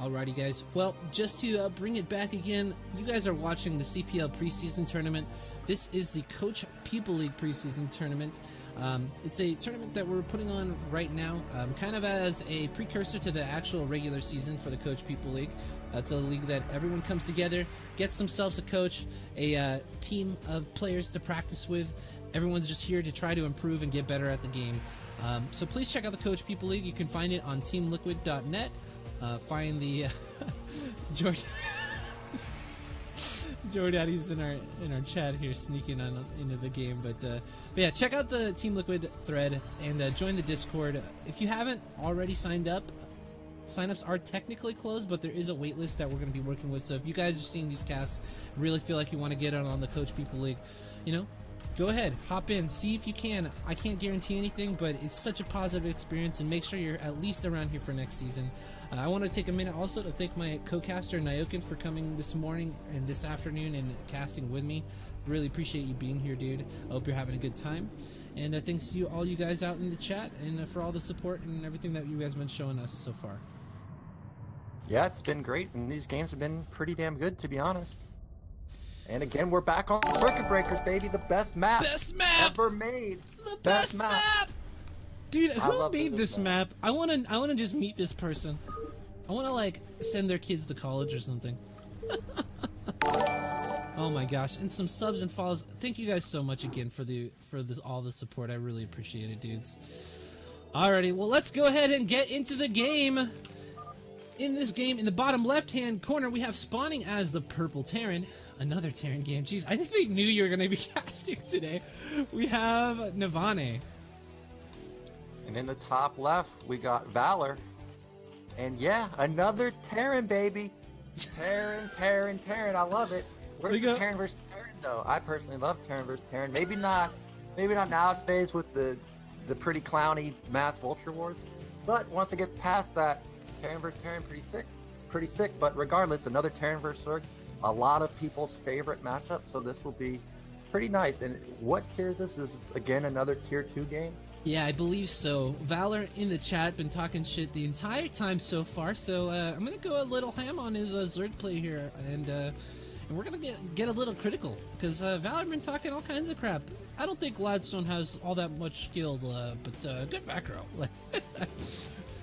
Alrighty, guys. Well, just to bring it back again, you guys are watching the CPL Preseason Tournament. This is the Coach Pupil League Preseason Tournament. It's a tournament that we're putting on right now, kind of as a precursor to the actual regular season for the Coach Pupil League. It's a league that everyone comes together, gets themselves a coach, a team of players to practice with. Everyone's just here to try to improve and get better at the game. So please check out the Coach Pupil League. You can find it on teamliquid.net. Find the Daddy's in our chat here, sneaking on into the game. But yeah, check out the Team Liquid thread and join the Discord. If you haven't already signed up, signups are technically closed, but there is a wait list that we're going to be working with. So if you guys are seeing these casts, really feel like you want to get on the Coach Pupil League, go ahead, hop in, see if you can. I can't guarantee anything, but it's such a positive experience, and make sure you're at least around here for next season. I want to take a minute also to thank my co-caster Nyoken for coming this morning and this afternoon and casting with me. Really appreciate you being here, dude. I hope you're having a good time. And thanks to all you guys out in the chat and for all the support and everything that you guys have been showing us so far. Yeah, it's been great, and these games have been pretty damn good, to be honest. And again, we're back on Circuit Breakers, baby. The best map ever made. The best map. Dude, who made this map? I wanna just meet this person. I wanna like send their kids to college or something. Oh my gosh, and some subs and follows. Thank you guys so much again for all the support. I really appreciate it, dudes. Alrighty, well let's go ahead and get into the game. In this game, in the bottom left-hand corner, we have spawning as the purple Terran. Another Terran game. Jeez, I think they knew you were going to be casting today. We have Navane. And in the top left, we got Valar. And yeah, another Terran, baby. Terran. I love it. Where's the Terran versus Terran, though? I personally love Terran versus Terran. Maybe not nowadays with the pretty clowny mass vulture wars. But once it gets past that, Terran versus Terran, pretty sick. But regardless, another Terran versus Zerg, a lot of people's favorite matchup. So this will be pretty nice. And what tier is this? Is this again another tier 2 game? Yeah, I believe so. Valar in the chat been talking shit the entire time so far. So I'm gonna go a little ham on his Zerg play here, and we're gonna get a little critical because Valar been talking all kinds of crap. I don't think Gladstone has all that much skill, but good back row.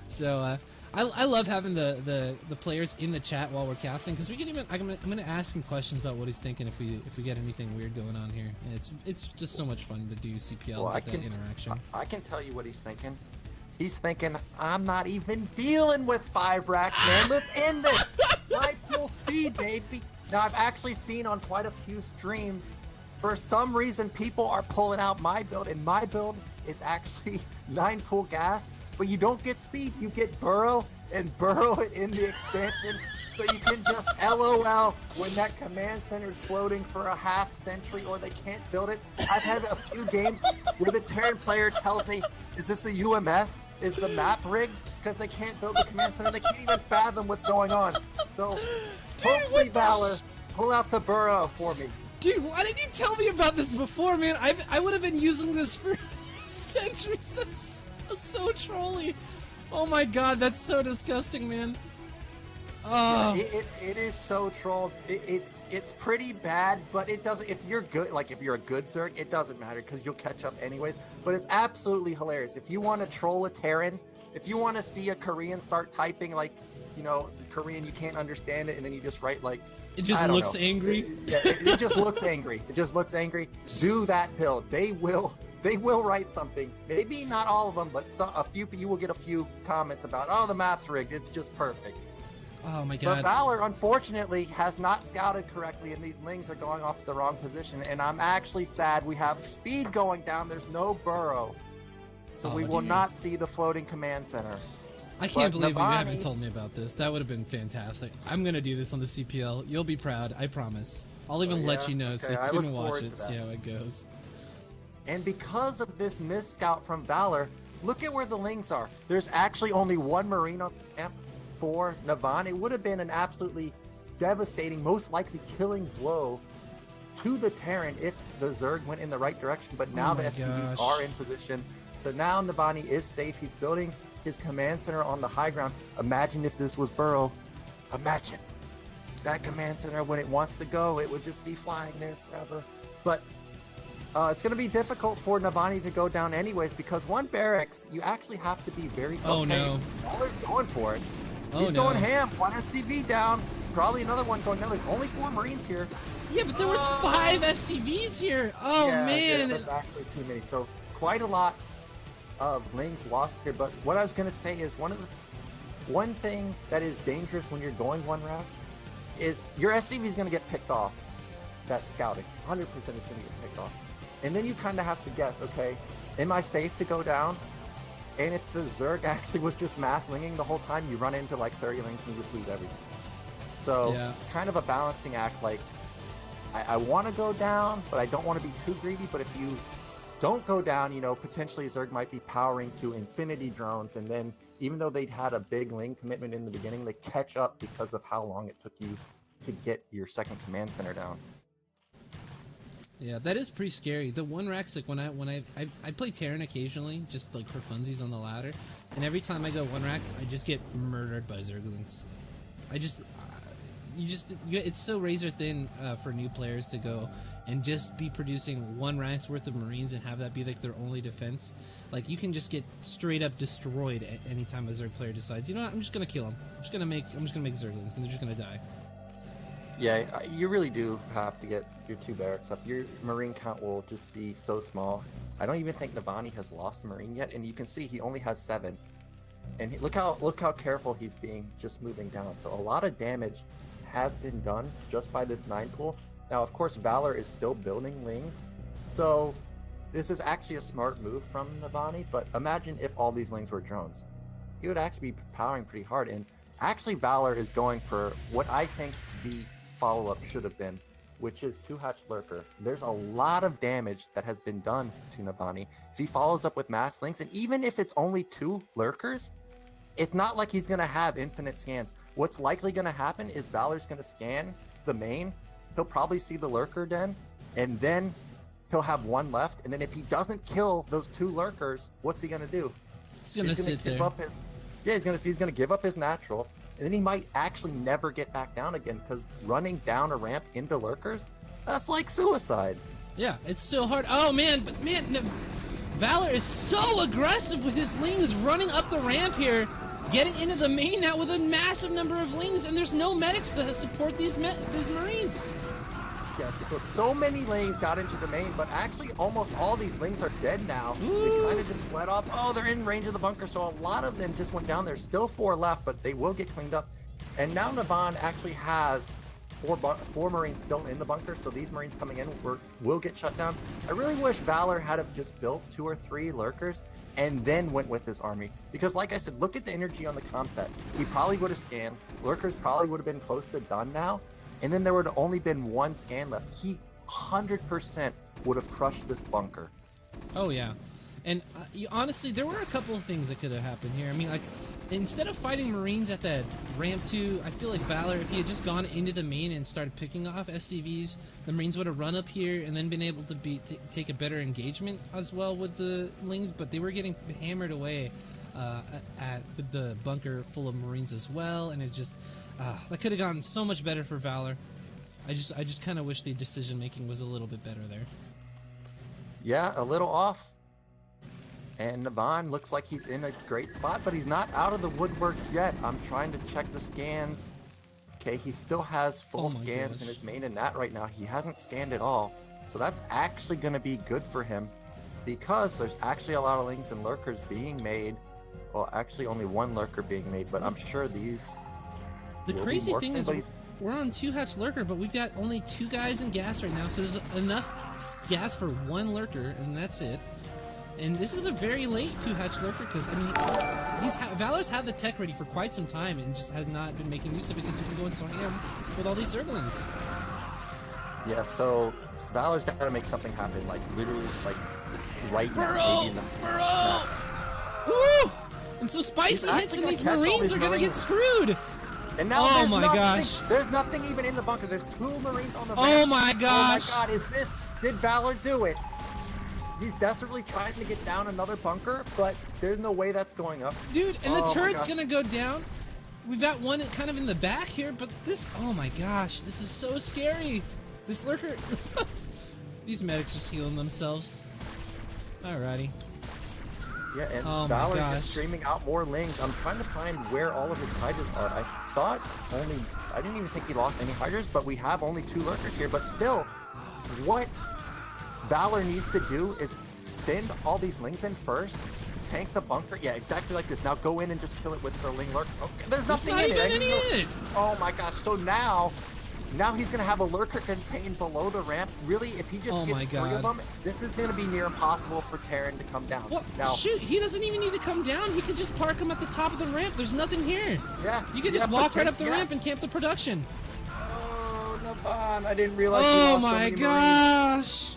So. I love having the players in the chat while we're casting, because we can even I'm gonna ask him questions about what he's thinking if we get anything weird going on here. And it's just so much fun to do CPL and get that interaction. I can tell you what he's thinking. He's thinking, I'm not even dealing with 5 racks, man. Let's end this. 9 full speed, baby. Now I've actually seen on quite a few streams, for some reason people are pulling out my build, and my build is actually 9 pool gas. But you don't get speed, you get burrow and burrow it in the expansion, so you can just LOL when that command center is floating for a half century or they can't build it. I've had a few games where the Terran player tells me, is this a UMS? Is the map rigged? Because they can't build the command center, they can't even fathom what's going on. So hopefully Valor, pull out the burrow for me. Dude, why didn't you tell me about this before, man? I would have been using this for centuries. That's so trolly. Oh my god, that's so disgusting, man. Oh. It is so trolled. It's pretty bad, but it doesn't. If you're good, like if you're a good Zerg, it doesn't matter because you'll catch up anyways. But it's absolutely hilarious. If you want to troll a Terran, if you want to see a Korean start typing like, the Korean, you can't understand it, and then you just write like. It just looks angry. It just looks angry. It just looks angry. Do that build. They will write something. Maybe not all of them, but a few. You will get a few comments about, oh, the map's rigged. It's just perfect. Oh my god. But Valor, unfortunately, has not scouted correctly, and these lings are going off to the wrong position. And I'm actually sad. We have speed going down. There's no burrow, so we will not see the floating command center. I can't believe you haven't told me about this. That would have been fantastic. I'm gonna do this on the CPL. You'll be proud. I promise. I'll even let you know so you can watch it, see how it goes. And because of this missed scout from Valor, look at where the lings are. There's actually only 1 Marine on the camp for Navane. It would have been an absolutely devastating, most likely killing blow to the Terran if the Zerg went in the right direction. But now the SCVs are in position. So now Navane is safe. He's building his command center on the high ground. Imagine if this was burrow. imagine that command center, when it wants to go, it would just be flying there forever. But it's going to be difficult for Navane to go down anyways, because one barracks, you actually have to be very Oh no. Waller's going for it. Oh, He's no. going ham. One SCV down. Probably another one going down. There's only 4 Marines here. Yeah, but there was 5 SCVs here. Oh yeah, man. That's actually too many. So quite a lot of Lings lost here. But what I was going to say is one thing that is dangerous when you're going 1 routes is your SCV is going to get picked off. That's scouting. 100% is going to get picked off. And then you kind of have to guess, okay, am I safe to go down? And if the Zerg actually was just mass linging the whole time, you run into like 30 lings and you just lose everything. So it's kind of a balancing act. Like, I want to go down, but I don't want to be too greedy. But if you don't go down, you know, potentially Zerg might be powering to infinity drones. And then even though they'd had a big ling commitment in the beginning, they catch up because of how long it took you to get your second command center down. Yeah, that is pretty scary. The 1 racks, like when I play Terran occasionally, just like for funsies on the ladder, and every time I go 1 racks, I just get murdered by Zerglings. It's so razor thin for new players to go and just be producing 1 rank's worth of Marines and have that be like their only defense. Like you can just get straight up destroyed at any time a Zerg player decides, you know what, I'm just gonna kill them. I'm just gonna make Zerglings and they're just gonna die. Yeah, you really do have to get your 2 barracks up. Your Marine count will just be so small. I don't even think Navane has lost a Marine yet, and you can see he only has 7. And look how careful he's being just moving down. So a lot of damage has been done just by this 9 pool. Now, of course, Valar is still building Lings, so this is actually a smart move from Navane. But imagine if all these Lings were drones. He would actually be powering pretty hard. And actually, Valar is going for what I think the follow-up should have been, which is 2-hatch lurker. There's a lot of damage that has been done to Navane. If he follows up with mass links, and even if it's only 2 lurkers, it's not like he's gonna have infinite scans. What's likely gonna happen is Valar's gonna scan the main, he'll probably see the lurker den, and then he'll have 1 left, and then if he doesn't kill those 2 lurkers, what's he gonna do? He's gonna sit there. He's gonna give up his natural, and then he might actually never get back down again, because running down a ramp into lurkers, that's like suicide. Yeah, it's so hard. Oh man, but man, Valar is so aggressive with his Lings running up the ramp here, getting into the main now with a massive number of Lings, and there's no medics to support these Marines. Yes, so many Lings got into the main, but actually almost all these Lings are dead now. Ooh. They kind of just fled off. Oh, they're in range of the bunker, so a lot of them just went down. There's still 4 left, but they will get cleaned up. And now Navane actually has 4 Marines still in the bunker, so these Marines coming in will get shut down. I really wish Valar had have just built 2 or 3 lurkers and then went with his army. Because like I said, look at the energy on the comp set. He probably would have scanned. Lurkers probably would have been close to done now. And then there would have only been 1 scan left. He 100% would have crushed this bunker. Oh yeah, and honestly, there were a couple of things that could have happened here. I mean, like, instead of fighting Marines at that ramp 2, I feel like Valar, if he had just gone into the main and started picking off SCVs, the Marines would have run up here and then been able to take a better engagement as well with the Lings, but they were getting hammered away with the bunker full of Marines as well, and it just that could have gotten so much better for Valar. I just kind of wish the decision making was a little bit better there. Yeah, a little off. And Navane looks like he's in a great spot, but he's not out of the woodworks yet. I'm trying to check the scans. Okay, he still has full scans in his main and nat right now. He hasn't scanned at all. So that's actually going to be good for him, because there's actually a lot of Lings and lurkers being made. Well, actually only 1 lurker being made, but I'm sure these... The crazy thing is, we're on 2-hatch lurker, but we've got only 2 guys in gas right now, so there's enough gas for 1 lurker, and that's it. And this is a very late 2-hatch lurker, because, I mean, Valar's had the tech ready for quite some time and just has not been making use of it because he's been going so ham with all these Zerglings. Yeah, so Valar's got to make something happen, like, literally, like, right now. Burrow! Woo! And so spicy hits and these Marines are going to get screwed! And now oh my gosh! There's nothing even in the bunker. There's 2 Marines on the ramp. Oh my gosh! Oh my god, did Valar do it? He's desperately trying to get down another bunker, but there's no way that's going up. Dude, and the turret's gonna go down. we've got one kind of in the back here, but this, oh my gosh, this is so scary. This lurker, these medics just healing themselves. Alrighty. Yeah, and Oh my Valar's gosh. just streaming out more lings. I'm trying to find where all of his hydras are. I didn't even think he lost any hydras, but we have only 2 lurkers here. But still, what Valar needs to do is send all these lings in first, tank the bunker. Yeah, exactly like this. Now go in and just kill it with the ling lurker. Okay, there's nothing not in even it. any in it. Oh my gosh, so now he's going to have a lurker contained below the ramp. Really, if he just Oh my gets 3 of God. them, this is going to be near impossible for Terran to come down. Well, Now, shoot, he doesn't even need to come down. He can just park him at the top of the ramp. There's nothing here. yeah, You can just but walk right up the yeah. ramp and camp the production. Oh, Navane, I didn't realize you Oh lost so my many Marines. gosh.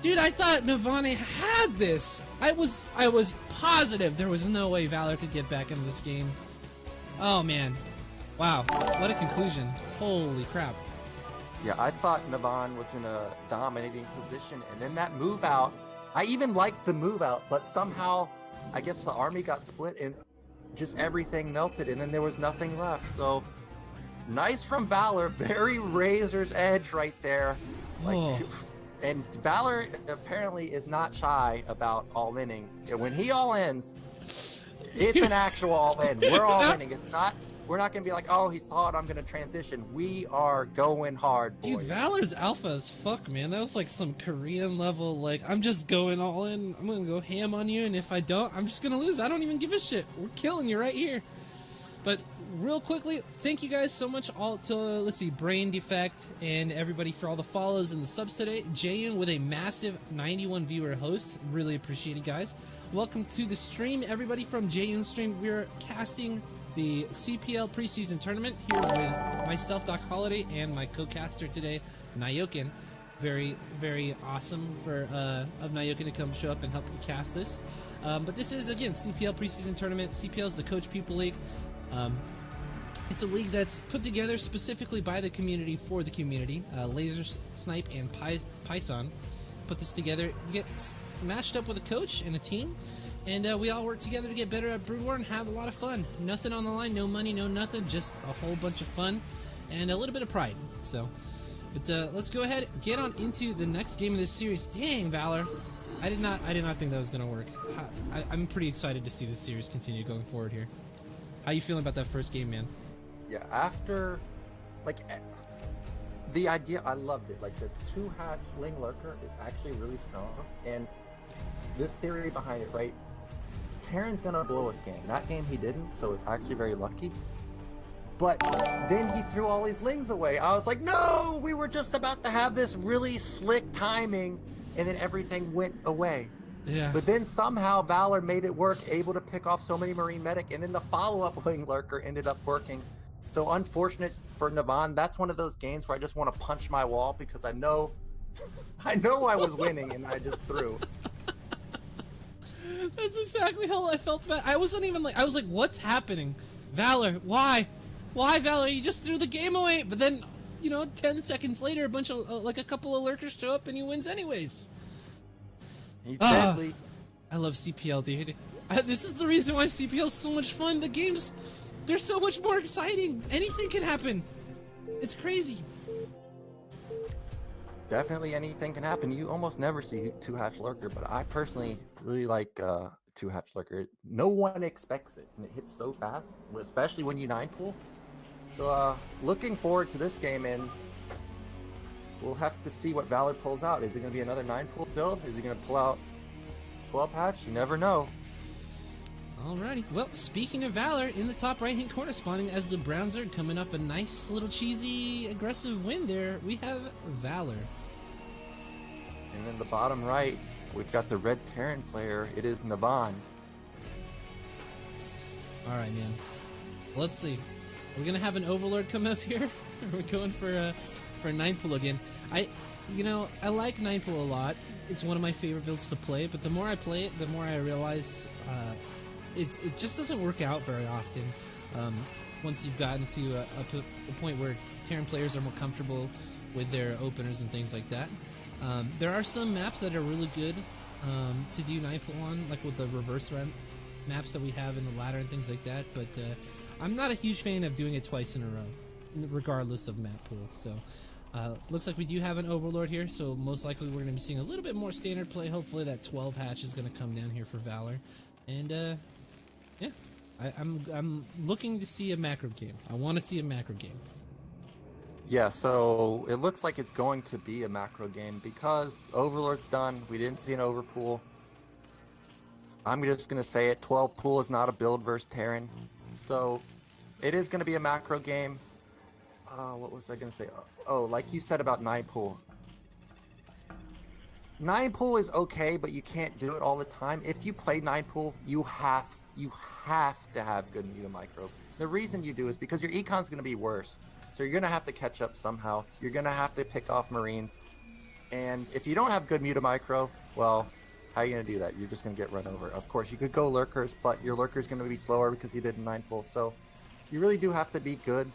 Dude, I thought Navane had this. I was positive there was no way Valar could get back into this game. Oh man. Wow. What a conclusion. Holy crap. Yeah, I thought Navane was in a dominating position, and then that move out, I even liked the move out, but somehow, I guess the army got split and just everything melted, and then there was nothing left. So, nice from Valar, very razor's edge right there. Like, Oh. and Valar apparently is not shy about all-inning. When he all-ins, it's an actual all-in. We're all-inning. It's not. We're not gonna be like, oh, he saw it, I'm gonna transition. We are going hard, boys. Dude, Valor's alpha as fuck, man. That was like some Korean level, like, I'm just going all in. I'm gonna go ham on you, and if I don't, I'm just gonna lose. I don't even give a shit. We're killing you right here. But real quickly, thank you guys so much all to, let's see, Brain Defect and everybody for all the follows and the subs today. Jayun with a massive 91 viewer host. Really appreciate it, guys. Welcome to the stream, everybody from Jayun's stream. We're casting the CPL preseason tournament here with myself, DocHoliday, and my co-caster today, Nyoken. Very, very awesome for of Nyoken to come show up and help me cast this. But this is, again, CPL preseason tournament. CPL is the Coach Pupil League. It's a league that's put together specifically by the community for the community. Laser Snipe and Python put this together. You get matched up with a coach and a team, and we all work together to get better at Brood War and have a lot of fun. Nothing on the line, no money, no nothing, just a whole bunch of fun and a little bit of pride. So, but let's go ahead, get on into the next game of this series. Dang, Valor, I did not think that was gonna work. I'm pretty excited to see this series continue going forward here. How you feeling about that first game, man? Yeah, after, like, the idea, I loved it. Like, the 2-hatch Ling Lurker is actually really strong, and the theory behind it, right? Terran's gonna blow a scan. That game he didn't, so it's actually very lucky. But then he threw all his Lings away. I was like, no! We were just about to have this really slick timing, and then everything went away. Yeah. But then somehow Valar made it work, able to pick off so many Marine Medic, and then the follow-up Ling Lurker ended up working. So unfortunate for Navane. That's one of those games where I just want to punch my wall because I know I was winning and I just threw. That's exactly how I felt about it. I wasn't even like, I was like, what's happening? Valor, why? Why, Valor? You just threw the game away. But then, 10 seconds later, a couple of lurkers show up and he wins anyways. He's deadly. I love CPL, dude. This is the reason why CPL is so much fun. The games, they're so much more exciting. Anything can happen. It's crazy. Definitely anything can happen. You almost never see 2-hatch Lurker, but I personally really like 2-hatch Lurker. No one expects it, and it hits so fast, especially when you 9-pool. So looking forward to this game, and we'll have to see what Valor pulls out. Is it going to be another 9-pool build? Is he going to pull out 12-hatch? You never know. Alrighty. Well, speaking of Valor, in the top right-hand corner, spawning as the Brown Zerg, coming off a nice little cheesy, aggressive win there, we have Valor. And in the bottom right, we've got the red Terran player. It is Navane. Alright, man. Let's see. Are we going to have an Overlord come up here? Are we going for a 9-pool again? I like 9-pool a lot. It's one of my favorite builds to play, but the more I play it, the more I realize it just doesn't work out very often. Once you've gotten to a point where Terran players are more comfortable with their openers and things like that. There are some maps that are really good to do 9-pool on, like with the reverse maps that we have in the ladder and things like that, but I'm not a huge fan of doing it twice in a row, regardless of map pool. So looks like we do have an Overlord here, so most likely we're going to be seeing a little bit more standard play. Hopefully that 12 hatch is going to come down here for Valar. And yeah, I'm looking to see a macro game. I want to see a macro game. Yeah, so it looks like it's going to be a macro game because Overlord's done. We didn't see an overpool. I'm just going to say it. 12 pool is not a build versus Terran. So it is going to be a macro game. What was I going to say? Oh, like you said about 9 pool. 9 pool is okay, but you can't do it all the time. If you play 9 pool, you have to have good meta micro. The reason you do is because your econ's going to be worse. So you're going to have to catch up somehow. You're going to have to pick off Marines. And if you don't have good muta micro, well, how are you going to do that? You're just going to get run over. Of course, you could go lurkers, but your lurker's going to be slower because you did 9 pull. So you really do have to be good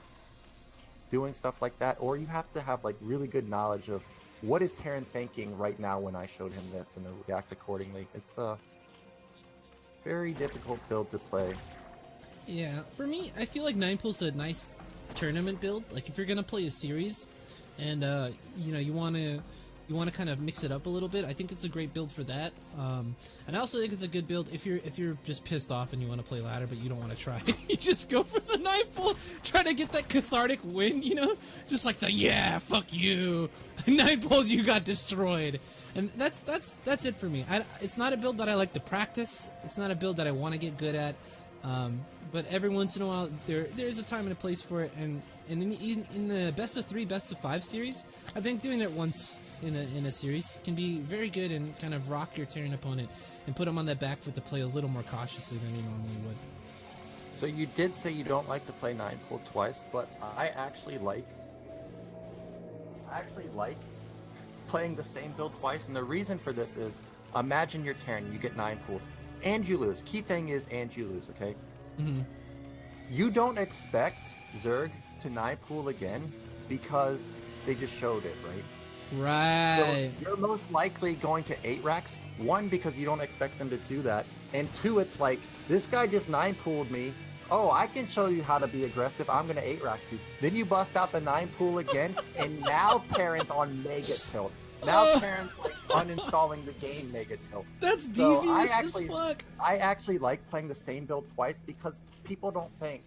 doing stuff like that, or you have to have like really good knowledge of what is Terran thinking right now when I showed him this and react accordingly. It's a very difficult build to play. Yeah, for me, I feel like 9 pool's a nice tournament build. Like if you're gonna play a series and you know you want to kind of mix it up a little bit, I think it's a great build for that. And I also think it's a good build if you're just pissed off and you want to play ladder but you don't want to try. You just go for the 9 pool, try to get that cathartic win, you know, just like the yeah, fuck you, 9 pools, you got destroyed. And that's it for me. It's not a build that I like to practice. It's not a build that I want to get good at. But every once in a while, there's a time and a place for it, and in the best of 3, best of 5 series, I think doing it once in a series can be very good and kind of rock your Terran opponent and put them on that back foot to play a little more cautiously than you normally would. So you did say you don't like to play 9 pull twice, but I actually like playing the same build twice, and the reason for this is, imagine you're Terran, you get 9 pull, and you lose. Key thing is, and you lose, okay? Mm-hmm. You don't expect Zerg to 9 pool again because they just showed it, right? Right. So you're most likely going to 8 racks. 1, because you don't expect them to do that. And 2, it's like, this guy just 9 pooled me. Oh, I can show you how to be aggressive. I'm going to 8 rack you. Then you bust out the 9 pool again, and now Terran's on mega tilt. Now Terran's like uninstalling the game mega tilt. That's devious as fuck. I actually like playing the same build twice because people don't think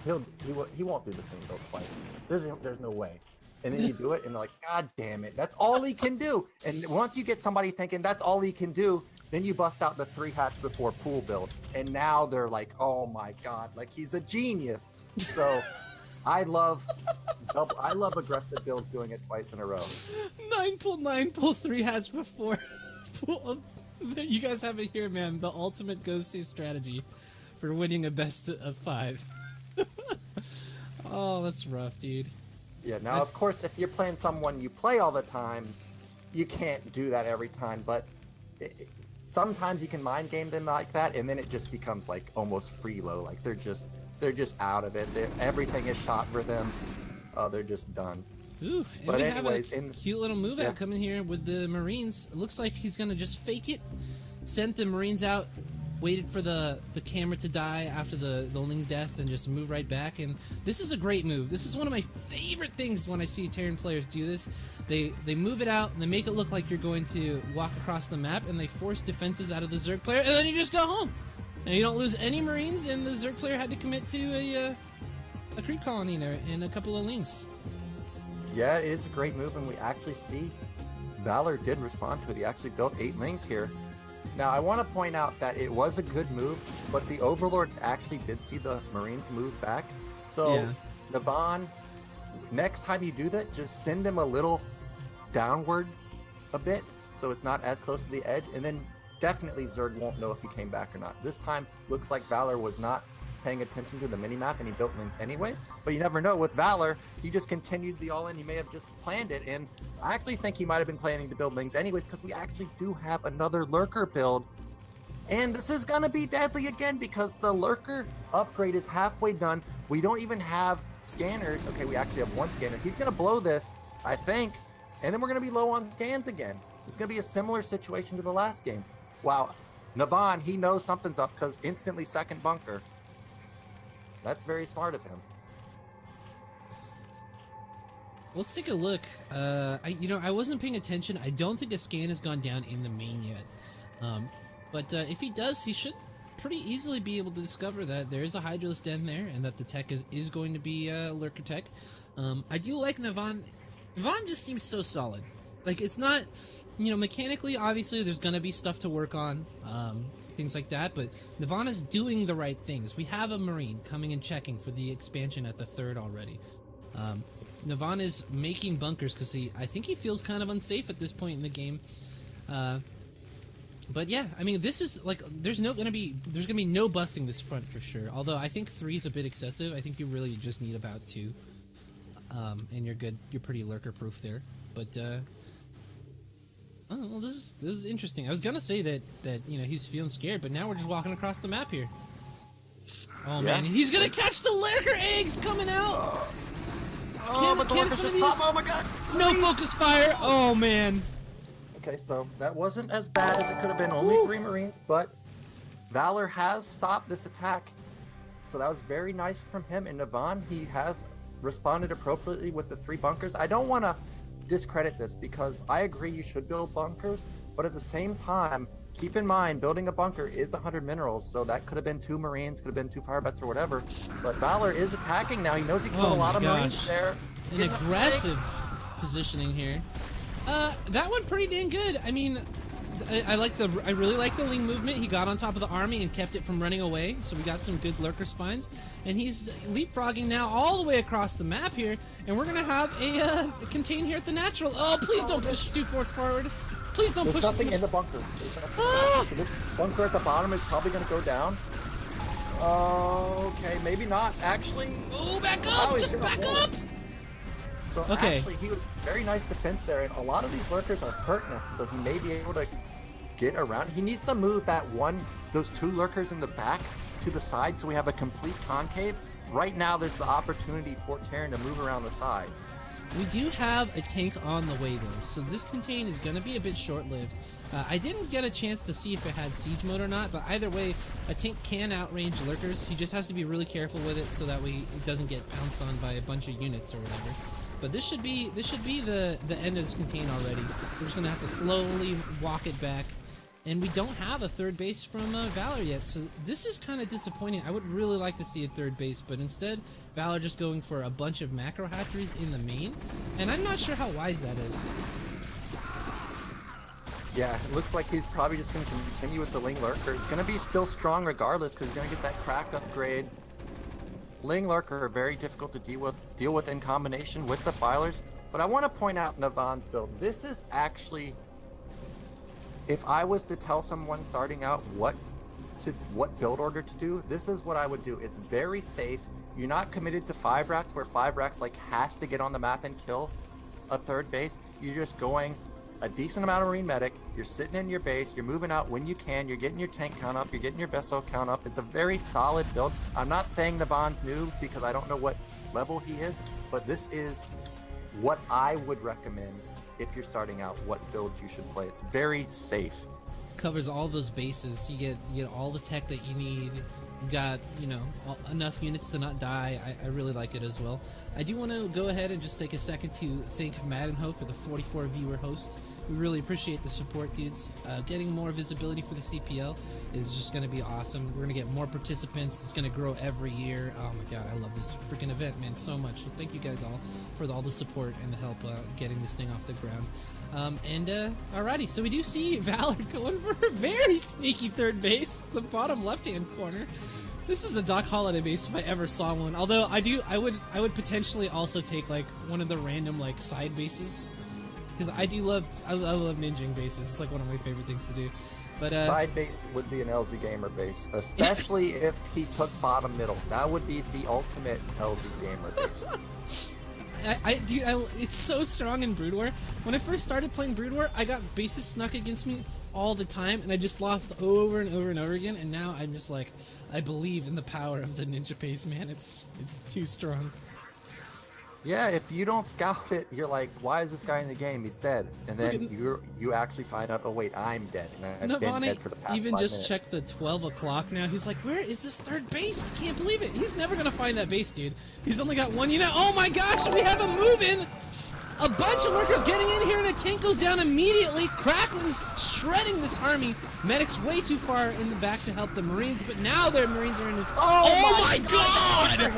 he won't do the same build twice. There's no way. And then you do it and they're like, God damn it, that's all he can do. And once you get somebody thinking that's all he can do, then you bust out the 3 hatch before pool build. And now they're like, oh my God, like he's a genius. So I love aggressive builds doing it twice in a row. 9 pull 3 hatch before pool. You guys have it here, man. The ultimate ghosty strategy for winning a best of 5. Oh, that's rough, dude. Yeah, now of course if you're playing someone you play all the time, you can't do that every time, but sometimes you can mind game them like that, and then it just becomes like almost free low, like they're just out of it. Everything is shot for them. They're just done. Ooh, but we anyways, have a cute little move out coming here with the Marines. It looks like he's gonna just fake it, sent the Marines out, waited for the camera to die after the Ling death, and just move right back. And this is a great move. This is one of my favorite things when I see Terran players do this. They move it out and they make it look like you're going to walk across the map, and they force defenses out of the Zerg player, and then you just go home. And you don't lose any Marines, and the Zerg player had to commit to a creep colony there and a couple of Lings. Yeah, it is a great move, and we actually see Valar did respond to it. He actually built 8 Lings here. Now, I want to point out that it was a good move, but the Overlord actually did see the Marines move back. So, Navane, next time you do that, just send him a little downward a bit, so it's not as close to the edge, and then definitely Zerg won't know if he came back or not. This time, looks like Valar was not paying attention to the mini-map, and he built Lings anyways, but you never know. With Valar, he just continued the all-in. He may have just planned it, and I actually think he might have been planning to build Lings anyways, because we actually do have another Lurker build, and this is gonna be deadly again, because the Lurker upgrade is halfway done. We don't even have scanners. Okay, we actually have 1 scanner. He's gonna blow this, I think, and then we're gonna be low on scans again. It's gonna be a similar situation to the last game. Wow, Navane, he knows something's up because instantly second bunker. That's very smart of him. Let's take a look. I wasn't paying attention. I don't think a scan has gone down in the main yet. But if he does, he should pretty easily be able to discover that there is a Hydralisk Den there, and that the tech is going to be Lurker tech. I do like Navane. Navane just seems so solid. Like, it's not, mechanically, obviously, there's going to be stuff to work on, things like that, but Navane is doing the right things. We have a Marine coming and checking for the expansion at the 3rd already. Navane is making bunkers because I think he feels kind of unsafe at this point in the game. But yeah, I mean, this is like, there's gonna be no busting this front for sure. Although I think 3 is a bit excessive. I think you really just need about 2, and you're good. You're pretty lurker proof there. But oh well, this is interesting. I was gonna say that he's feeling scared, but now we're just walking across the map here. Oh man, he's gonna catch the lurker eggs coming out. Can some of these? Oh my god! No focus fire. Oh man. Okay, so that wasn't as bad as it could have been. Only 3 Marines, but Valar has stopped this attack. So that was very nice from him. And Navane, he has responded appropriately with the 3 bunkers. I don't want to discredit this because I agree you should build bunkers, but at the same time, keep in mind, building a bunker is 100 minerals, so that could have been 2 Marines, could have been 2 Firebats or whatever. But Valar is attacking now. He knows he killed a lot of Marines there. An aggressive positioning here. That one pretty dang good. I mean, I really like the Ling movement. He got on top of the army and kept it from running away, so we got some good lurker spines. And he's leapfrogging now all the way across the map here, and we're gonna have a contain here at the natural. Oh, please don't push too far forward. Please don't push. There's nothing in the bunker. This bunker at the bottom is probably gonna go down. Okay, maybe not. Actually. Oh, back up! Just back up! So actually, he was very nice defense there, and a lot of these lurkers are hurt now, so he may be able to get around. He needs to move those 2 lurkers in the back to the side, so we have a complete concave. Right now, there's the opportunity for Terran to move around the side. We do have a tank on the way though, so this contain is going to be a bit short-lived. I didn't get a chance to see if it had siege mode or not, but either way, a tank can outrange lurkers. He just has to be really careful with it so that way it doesn't get pounced on by a bunch of units or whatever. But this should be the end of this contain already. We're just gonna have to slowly walk it back, and we don't have a 3rd base from Valar yet, so this is kind of disappointing. I would really like to see a 3rd base, but instead Valar just going for a bunch of macro hatcheries in the main, and I'm not sure how wise that is. Yeah, it looks like he's probably just going to continue with the Ling Lurker. It's going to be still strong regardless because he's going to get that crack upgrade. Ling Lurker are very difficult to deal with in combination with the Filers. But I want to point out Navane's build. This is actually, if I was to tell someone starting out what build order to do, this is what I would do. It's very safe. You're not committed to 5 racks where 5 racks like has to get on the map and kill a 3rd base. You're just going a decent amount of Marine Medic, you're sitting in your base, you're moving out when you can, you're getting your tank count up, you're getting your vessel count up. It's a very solid build. I'm not saying Navane's new because I don't know what level he is, but this is what I would recommend if you're starting out, what build you should play. It's very safe. Covers all those bases. You get all the tech that you need. You've got, enough units to not die. I really like it as well. I do want to go ahead and just take a second to thank Maddenho for the 44 viewer host. We really appreciate the support, dudes. Getting more visibility for the CPL is just going to be awesome. We're going to get more participants. It's going to grow every year. Oh my god, I love this freaking event, man, so much. So thank you guys all for all the support and the help getting this thing off the ground. Alrighty, so we do see Valar going for a very sneaky 3rd base, the bottom left-hand corner. This is a DocHoliday base if I ever saw one. Although I would potentially also take like one of the random like side bases, because I love ninjing bases. It's like one of my favorite things to do. But side base would be an LZ Gamer base, especially if he took bottom middle. That would be the ultimate LZ Gamer base. It's so strong in Brood War. When I first started playing Brood War, I got bases snuck against me all the time, and I just lost over and over and over again. And now I'm just like, I believe in the power of the ninja base, man. It's too strong. Yeah, if you don't scout it, you're like, why is this guy in the game? He's dead. And then you actually find out, oh wait, I'm dead. And I've been dead for the past even 5 just minutes. checked the 12 o'clock now. He's like, where is this third base? I can't believe it. He's never gonna find that base, dude. He's only got 1 unit. Oh my gosh, we have a move-in! A bunch of lurkers getting in here, and a tank goes down immediately. Crackling's shredding this army. Medic's way too far in the back to help the Marines, but now their Marines are in the... Oh my god!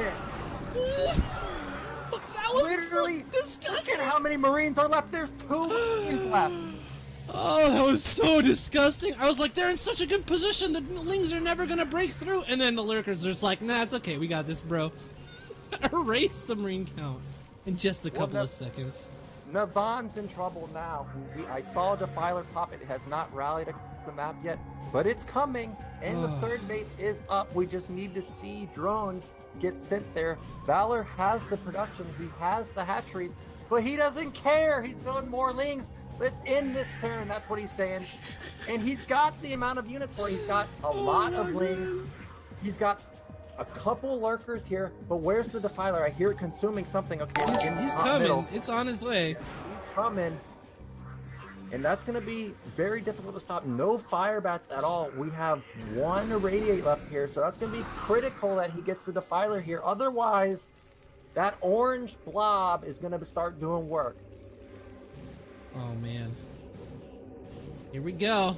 That was literally disgusting. Look at how many Marines are left. There's 2 Marines left. Oh, that was so disgusting. I was like, they're in such a good position. The Lings are never gonna break through. And then the lurkers are just like, nah, it's okay. We got this, bro. Erase the Marine count in just a couple of seconds. Navane's in trouble now. I saw a Defiler pop. It has not rallied across the map yet, but it's coming. And the third base is up. We just need to see drones get sent there. Valar has the production. He has the hatcheries, but he doesn't care. He's building more Lings. Let's end this Terran. That's what he's saying. And he's got the amount of units where he's got a lot of Lings. He's got a couple lurkers here, but where's the Defiler? I hear it consuming something. Okay, he's coming. Middle. It's on his way. He's coming. And that's going to be very difficult to stop. No fire bats at all. We have 1 irradiate left here, so that's going to be critical that he gets the Defiler here. Otherwise, that orange blob is going to start doing work. Oh, man. Here we go.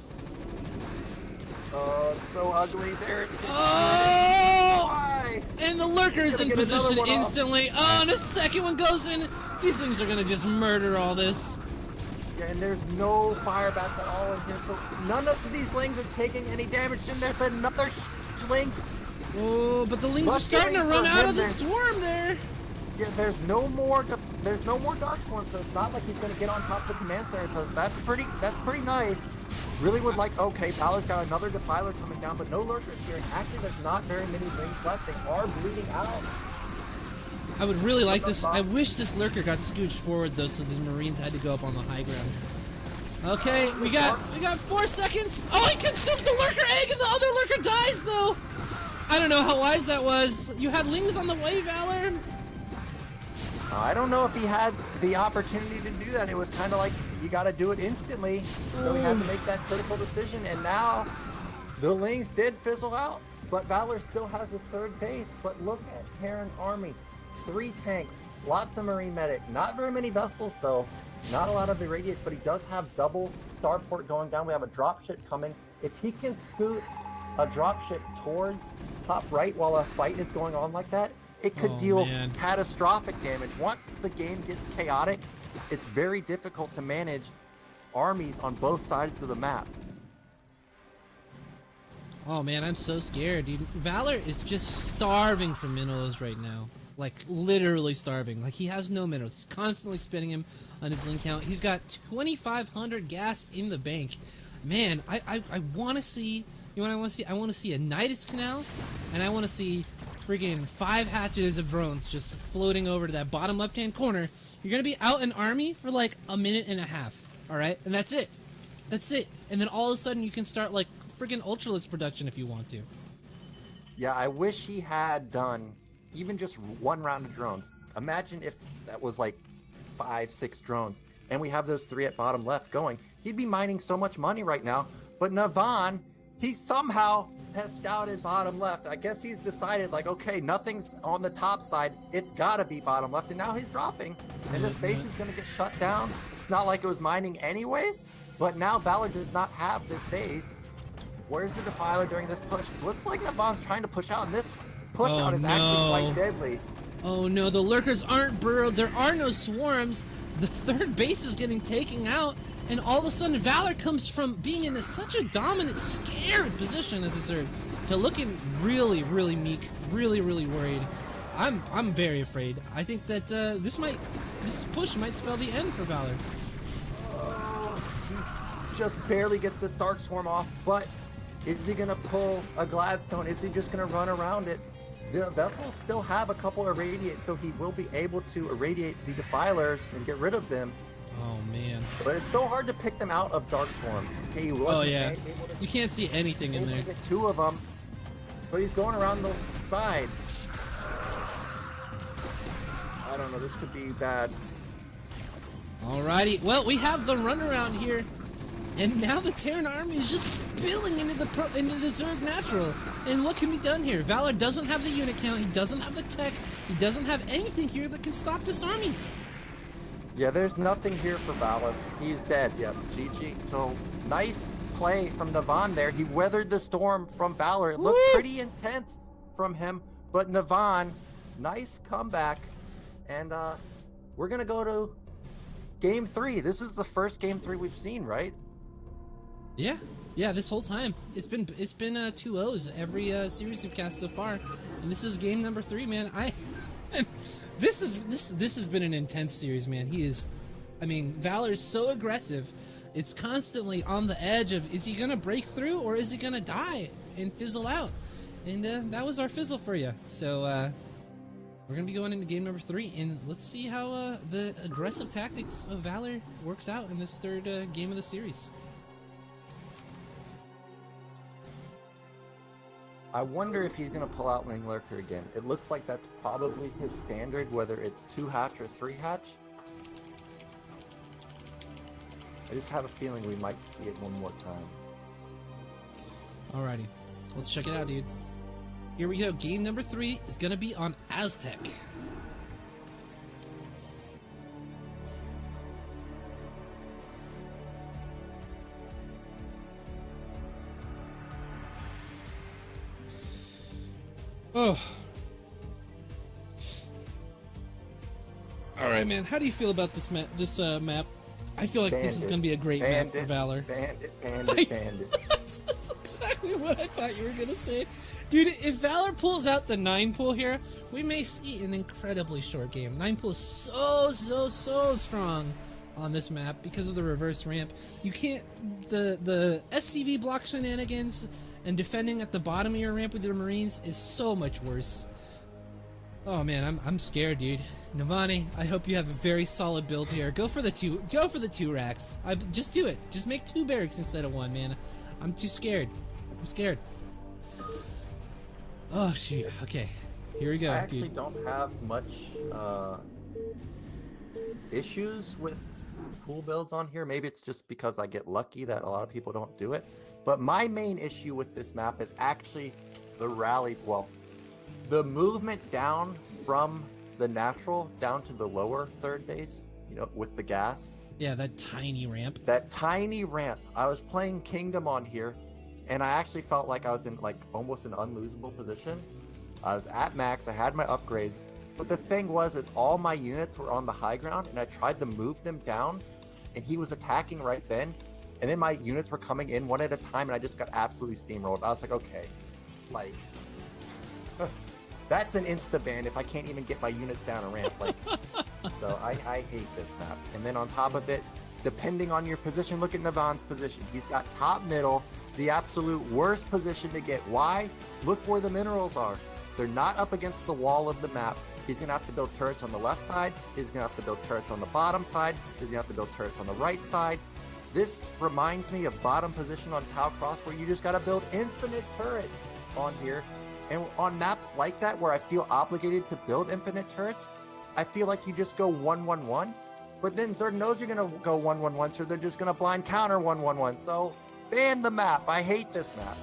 Oh, it's so ugly. There it is. Oh! Why? And the lurker's in position instantly. Oh, and a second one goes in. These things are going to just murder all this. Yeah, and there's no fire bats at all in here, so none of these Lings are taking any damage. And there's another Lings. Oh, but the Lings are starting to run out of the swarm there. Yeah, there's no more Dark Swarm, so it's not like he's gonna get on top of the command center. So that's pretty nice. Really would like, okay, Valor's got another Defiler coming down, but no lurkers here. And actually, there's not very many Lings left. They are bleeding out. I would really like this. I wish this lurker got scooched forward though, so these Marines had to go up on the high ground. Okay, we got 4 seconds. Oh, he consumes the lurker egg, and the other lurker dies though. I don't know how wise that was. You had Lings on the way, Valor. I don't know if he had the opportunity to do that. It was kind of like you got to do it instantly, so he had to make that critical decision. And now the Lings did fizzle out, but Valor still has his third base. But look at Terran's army. 3 tanks, lots of Marine medic, not very many vessels though, not a lot of irradiates, but he does have double starport going down. We have a dropship coming. If he can scoot a dropship towards top right while a fight is going on like that, it could deal catastrophic damage. Once the game gets chaotic, it's very difficult to manage armies on both sides of the map. Oh man, I'm so scared, dude. Valor is just starving for minerals right now. Like, literally starving. Like, he has no minerals. It's constantly spinning him on his link count. He's got 2,500 gas in the bank. Man, I want to see... You know what I want to see? I want to see a Nidus Canal, and I want to see friggin' 5 hatches of drones just floating over to that bottom left-hand corner. You're going to be out an army for, like, a minute and a half. Alright? And that's it. That's it. And then all of a sudden you can start, like, friggin' Ultralisk production if you want to. Yeah, I wish he had done... even just 1 round of drones. Imagine if that was like 5, 6 drones, and we have those 3 at bottom left going. He'd be mining so much money right now. But Navane, he somehow has scouted bottom left. I guess he's decided, like, okay, nothing's on the top side. It's gotta be bottom left, and now he's dropping. And this base is gonna get shut down. It's not like it was mining anyways, but now Valar does not have this base. Where's the Defiler during this push? Looks like Navane's trying to push out, and this push out is actually quite deadly. Oh no, the lurkers aren't burrowed. There are no swarms. The third base is getting taken out, and all of a sudden Valor comes from being in such a dominant, scared position as a Zerg to looking really, really meek, really, really worried. I'm very afraid. I think that this push might spell the end for Valor. He just barely gets this Dark Swarm off, but is he gonna pull a Gladstone? Is he just gonna run around it? The vessels still have a couple irradiates, so he will be able to irradiate the Defilers and get rid of them. Oh man! But it's so hard to pick them out of Dark Swarm. Okay, You can't see anything in there. Get 2 of them, but he's going around the side. I don't know. This could be bad. Alrighty, well, we have the runaround here, and now the Terran army is just spilling into the Zerg natural. And what can be done here? Valar doesn't have the unit count, he doesn't have the tech, he doesn't have anything here that can stop this army. Yeah, there's nothing here for Valar. He's dead. Yep, GG. So nice play from Navane there. He weathered the storm from Valar. It looked pretty intense from him, but Navane, nice comeback. And we're gonna go to Game 3. This is the first Game 3 we've seen, right? Yeah, this whole time it's been 2-0s every series we've cast so far, and this is game number 3, man. This has been an intense series, man. Valar is so aggressive. It's constantly on the edge of, is he gonna break through or is he gonna die and fizzle out? And that was our fizzle for you. So we're gonna be going into game number 3, and let's see how the aggressive tactics of Valar works out in this third game of the series. I wonder if he's gonna pull out Wing Lurker again. It looks like that's probably his standard, whether it's 2-hatch or 3-hatch. I just have a feeling we might see it one more time. Alrighty, let's check it out, dude. Here we go. Game number 3 is gonna be on Aztec. Oh. All right, man. How do you feel about this map? I feel like this is going to be a great map for Valar. Bandit. That's exactly what I thought you were going to say. Dude, if Valar pulls out the 9 pull here, we may see an incredibly short game. 9 pull is so strong on this map because of the reverse ramp. You can't... The SCV block shenanigans and defending at the bottom of your ramp with your Marines is so much worse. Oh man, I'm scared, dude. Navane, I hope you have a very solid build here. Go for the two racks. Just do it. Just make 2 barracks instead of 1, man. I'm too scared. I'm scared. Oh shoot. Okay, here we go, I actually dude. don't have much issues with pool builds on here. Maybe it's just because I get lucky that a lot of people don't do it. But my main issue with this map is actually the rally, the movement down from the natural down to the lower third base, with the gas. Yeah, that tiny ramp. That tiny ramp. I was playing Kingdom on here, and I actually felt like I was in almost an unlosable position. I was at max, I had my upgrades, but the thing was is all my units were on the high ground, and I tried to move them down, and he was attacking right then. And then my units were coming in one at a time, and I just got absolutely steamrolled. I was like, okay, that's an insta-ban if I can't even get my units down a ramp. So I hate this map. And then on top of it, depending on your position, look at Navane's position. He's got top middle, the absolute worst position to get. Why? Look where the minerals are. They're not up against the wall of the map. He's going to have to build turrets on the left side. He's going to have to build turrets on the bottom side. He's going to have to build turrets on the right side. This reminds me of bottom position on Tau Cross, where you just got to build infinite turrets on here. And on maps like that, where I feel obligated to build infinite turrets, I feel like you just go 1-1-1. But then Zerg knows you're going to go 1-1-1, so they're just going to blind counter 1-1-1. So ban the map. I hate this map.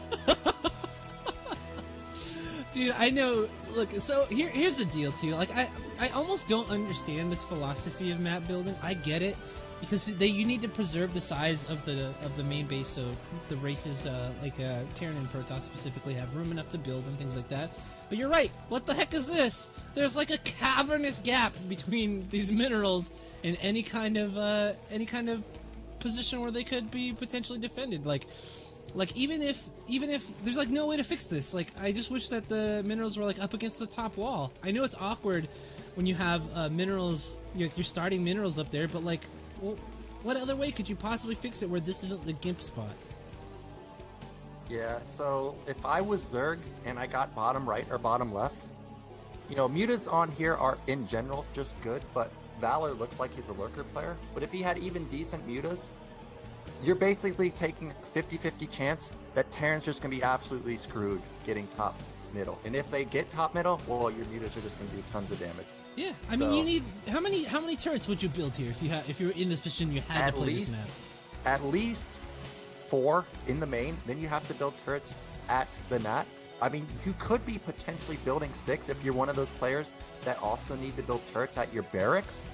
Dude, I know. Look, so here's the deal too. I almost don't understand this philosophy of map building. I get it, because you need to preserve the size of the main base, so the races Terran and Protoss specifically have room enough to build and things like that. But you're right. What the heck is this? There's like a cavernous gap between these minerals and any kind of position where they could be potentially defended. Like even if there's no way to fix this. I just wish that the minerals were up against the top wall. I know it's awkward when you have minerals, you're starting minerals up there, but well, what other way could you possibly fix it where this isn't the GIMP spot? Yeah, so if I was Zerg and I got bottom right or bottom left, mutas on here are in general just good, but Valar looks like he's a lurker player. But if he had even decent mutas, you're basically taking 50-50 chance that Terran's just going to be absolutely screwed getting top middle. And if they get top middle, well, your mutas are just going to do tons of damage. Yeah, I mean, So- you need how many turrets would you build here if you were in this position you had At to play least- this map? At least 4 in the main. Then you have to build turrets at the net. I mean, you could be potentially building 6 if you're one of those players that also need to build turrets at your barracks.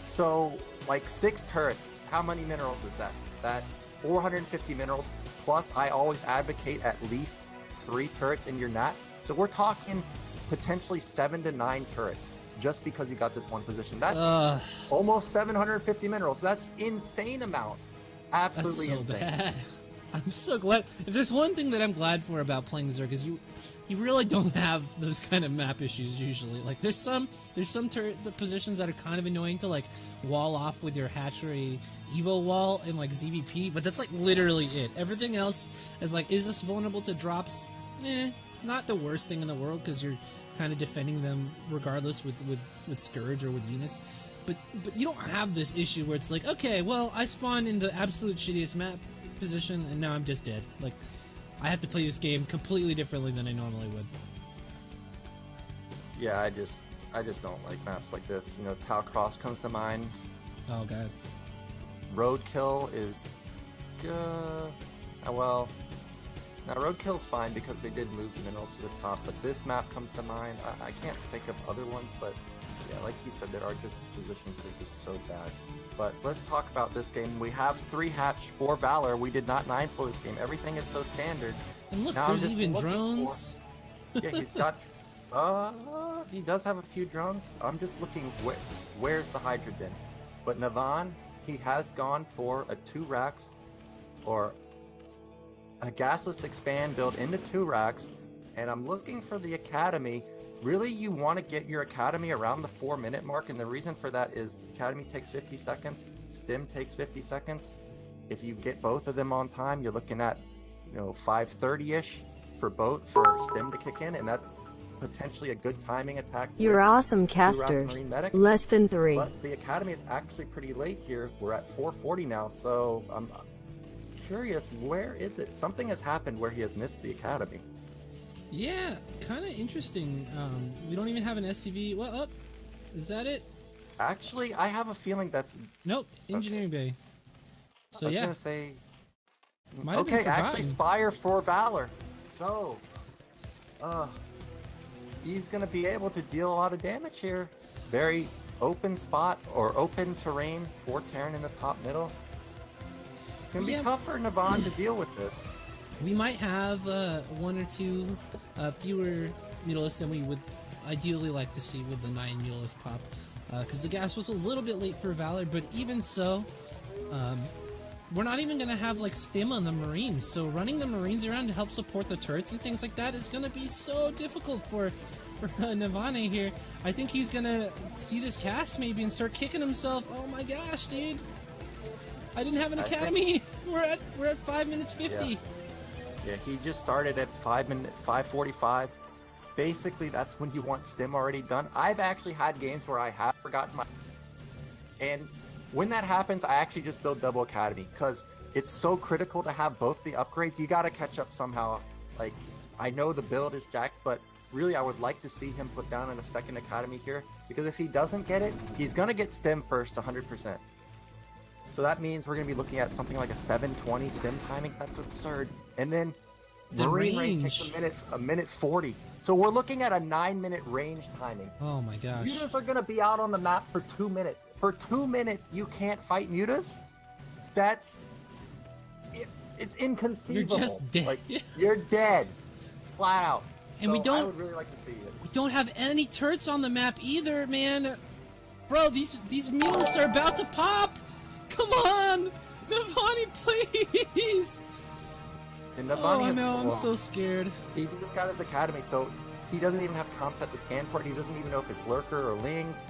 So, like 6 turrets. How many minerals is that? That's 450 minerals. Plus, I always advocate at least 3 turrets in your net. So we're talking potentially 7 to 9 turrets just because you got this one position. That's almost 750 minerals. That's insane amount. Absolutely That's so insane. bad. I'm so glad. If there's one thing that I'm glad for about playing Zerg is you really don't have those kind of map issues usually. Like there's some the positions that are kind of annoying to like wall off with your hatchery Evo wall in like ZVP, but that's like literally it. Everything else is like, is this vulnerable to drops? Not the worst thing in the world because you're kind of defending them regardless with Scourge or with units. But you don't have this issue where it's like, okay, well, I spawned in the absolute shittiest map position and now I'm just dead. Like, I have to play this game completely differently than I normally would. Yeah, I just don't like maps like this. You know, Tau Cross comes to mind. Oh god. Roadkill is well, now Roadkill's fine because they did move the minerals to the top, but this map comes to mind. I can't think of other ones, but yeah, like you said, there are just positions that are just so bad. But let's talk about this game. We have 3 hatch, 4 Valor. We did not 9 for this game. Everything is so standard. And look, Now I'm there's just even looking drones. Yeah, he's got he does have a few drones. I'm just looking where's the Hydra bin. But Navane, he has gone for a 2 racks or a gasless expand build into 2 racks, and I'm looking for the academy. Really, you want to get your academy around the 4-minute mark, and the reason for that is academy takes 50 seconds, stim takes 50 seconds. If you get both of them on time, you're looking at 5:30ish for stim to kick in, and that's potentially a good timing attack. You're awesome, 2 rounds casters. Marine Medic. Less than 3. But the academy is actually pretty late here. We're at 4:40 now, so I'm curious, where is it? Something has happened where he has missed the academy. Yeah, kind of interesting. We don't even have an SCV. Well, up. Is that it? Actually, I have a feeling that's Nope. Engineering bay. So I was yeah. gonna say. Might have been Okay, actually, forgotten. Spire for Valor. So, he's gonna be able to deal a lot of damage here. Very open spot or open terrain for Terran in the top middle. It's gonna be tough for Navane to deal with this. We might have 1 or 2 fewer mutalisks than we would ideally like to see with the 9 mutalist pop, because the gas was a little bit late for Valor, but even so, we're not even going to have like stim on the Marines, so running the Marines around to help support the turrets and things like that is going to be so difficult for Navane here. I think he's going to see this cast maybe and start kicking himself. Oh my gosh, dude. I didn't have an academy. We're at 5 minutes 50. Yeah, he just started at 5:45. Basically, that's when you want stim already done. I've actually had games where I have forgotten my... And when that happens, I actually just build double academy because it's so critical to have both the upgrades. You got to catch up somehow. Like, I know the build is jacked, but really I would like to see him put down in a second academy here, because if he doesn't get it, he's going to get stim first 100%. So that means we're going to be looking at something like a 7:20 stim timing. That's absurd. And then The Marine range range. takes a minute 40. So we're looking at a 9-minute range timing. Oh my gosh. Mutas are going to be out on the map for 2 minutes. For 2 minutes, you can't fight mutas? It's inconceivable. You're just dead. Like, you're dead. Flat out. And we don't- I would really like to see it. We don't have any turrets on the map either, man. Bro, these mutalisks are about to pop. Come on, Navane, please. And Navane Oh has- no, I'm so scared. He just got his academy, so he doesn't even have comp set to scan for it. He doesn't even know if it's Lurker or Lings.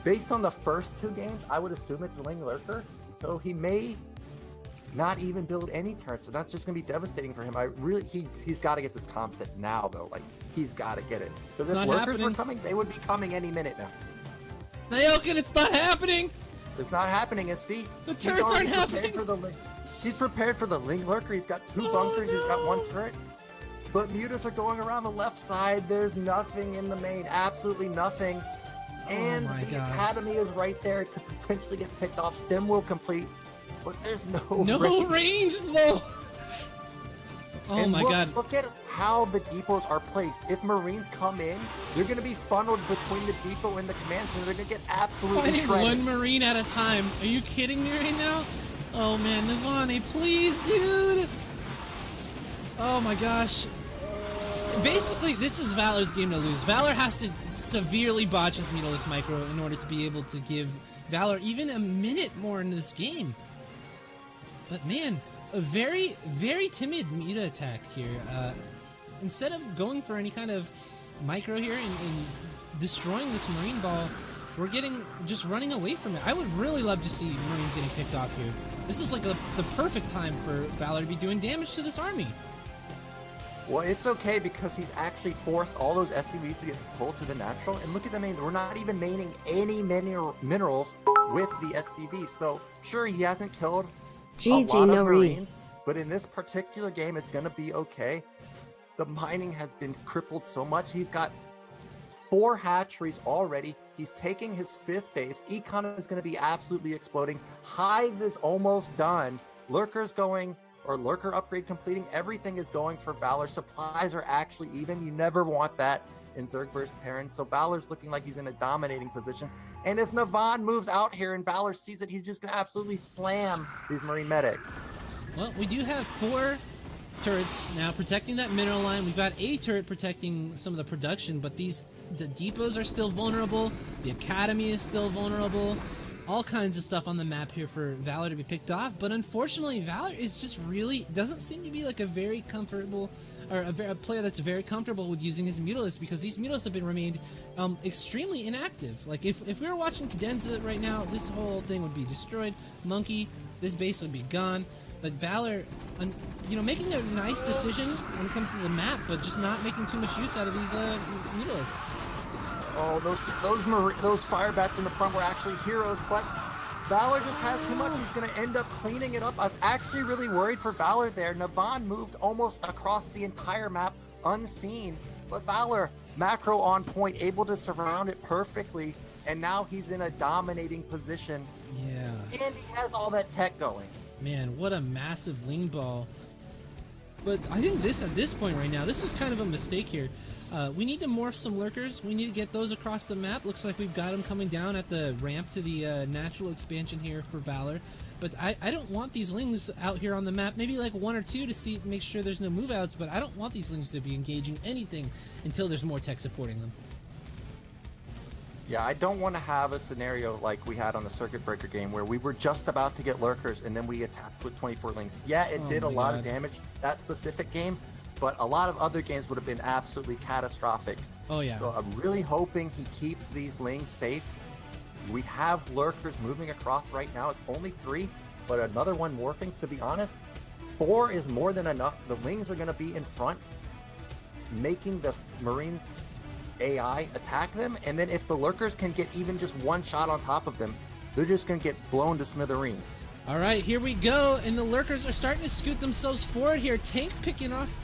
Based on the first 2 games, I would assume it's Ling Lurker. So he may not even build any turrets, so that's just gonna be devastating for him. He's got to get this comp set now, though. Like, he's got to get it. Because if not Lurkers were happening. coming, they would be coming any minute now. Nyoken, it's not happening. It's not happening. And see, The he's turrets already aren't prepared happening. for the Ling. He's prepared for the Ling Lurker. He's got 2 bunkers. He's got 1 turret. But mutas are going around the left side. There's nothing in the main. Absolutely nothing. And my the God. Academy is right there. It could potentially get picked off. Stem will complete, but there's no range though. Oh and my God. Look at how the depots are placed. If Marines come in, they're going to be funneled between the depot and the command center. They're going to get absolutely Fighting shredded. one Marine at a time. Are you kidding me right now? Oh man, Navane, please, dude. Oh my gosh. Basically, this is Valor's game to lose. Valor has to severely botch his Mutalisk Micro in order to be able to give Valor even a minute more in this game. But man, a very, very timid Muta attack here. Instead of going for any kind of micro here and destroying this Marine ball, we're just running away from it. I would really love to see Marines getting picked off here. This is like the perfect time for Valor to be doing damage to this army. Well, it's okay because he's actually forced all those SCVs to get pulled to the natural. And look at the main, we're not even maining any minerals with the SCVs. So sure, he hasn't killed a lot of Marines, but in this particular game, it's going to be okay. The mining has been crippled so much. He's got 4 hatcheries already. He's taking his 5th base. Econ is going to be absolutely exploding. Hive is almost done. Lurker's going, or Lurker upgrade completing. Everything is going for Valor. Supplies are actually even. You never want that in Zerg versus Terran. So Valor's looking like he's in a dominating position. And if Navane moves out here and Valor sees it, he's just going to absolutely slam these Marine medic. Well, we do have 4 turrets now protecting that mineral line. We've got a turret protecting some of the production, but the depots are still vulnerable. The Academy is still vulnerable. All kinds of stuff on the map here for Valor to be picked off, but unfortunately Valor is just really doesn't seem to be like a very comfortable, or a player that's very comfortable with using his Mutalisk, because these Mutalisks have been remained extremely inactive. Like if we were watching Cadenza right now, this whole thing would be destroyed. Monkey, this base would be gone. But Valor, making a nice decision when it comes to the map, but just not making too much use out of these Mutalisks. Oh, those fire bats in the front were actually heroes, but Valor just has too much. He's going to end up cleaning it up. I was actually really worried for Valor there. Navane moved almost across the entire map unseen, but Valor, macro on point, able to surround it perfectly, and now he's in a dominating position. Yeah. And he has all that tech going. Man, what a massive lean ball. But I think at this point right now, this is kind of a mistake here. We need to morph some lurkers. We need to get those across the map. Looks like we've got them coming down at the ramp to the natural expansion here for Valor. But I don't want these lings out here on the map. Maybe like 1 or 2 to make sure there's no move outs, but I don't want these lings to be engaging anything until there's more tech supporting them. Yeah, I don't want to have a scenario like we had on the Circuit Breaker game where we were just about to get lurkers and then we attacked with 24 lings. Yeah, it did a lot of damage that specific game, but a lot of other games would have been absolutely catastrophic. Oh yeah. So I'm really hoping he keeps these lings safe. We have lurkers moving across right now. It's only 3, but another one morphing. To be honest, 4 is more than enough. The lings are going to be in front, making the Marines AI attack them, and then if the lurkers can get even just 1 shot on top of them, they're just gonna get blown to smithereens. All right, here we go, and the lurkers are starting to scoot themselves forward here. Tank picking off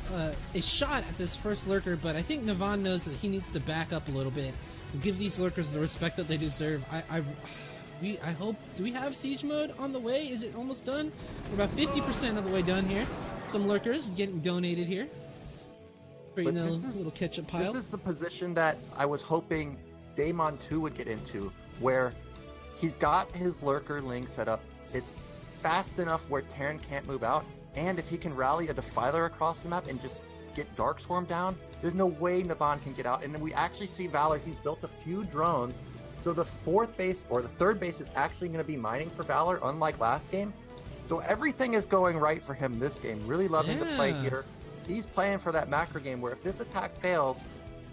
a shot at this first lurker, but I think Navane knows that he needs to back up a little bit and give these lurkers the respect that they deserve. I hope, do we have siege mode on the way? Is it almost done? We're about 50% of the way done here. Some lurkers getting donated here. But this is, little ketchup pile. This is the position that I was hoping Daemon 2 would get into, where he's got his lurker ling set up. It's fast enough where Terran can't move out, and if he can rally a Defiler across the map and just get Darkstorm down, there's no way Navane can get out. And then we actually see Valor, he's built a few drones, so the 4th base, or the 3rd base, is actually going to be mining for Valor, unlike last game. So everything is going right for him this game. Really loving the play here. He's playing for that macro game where if this attack fails,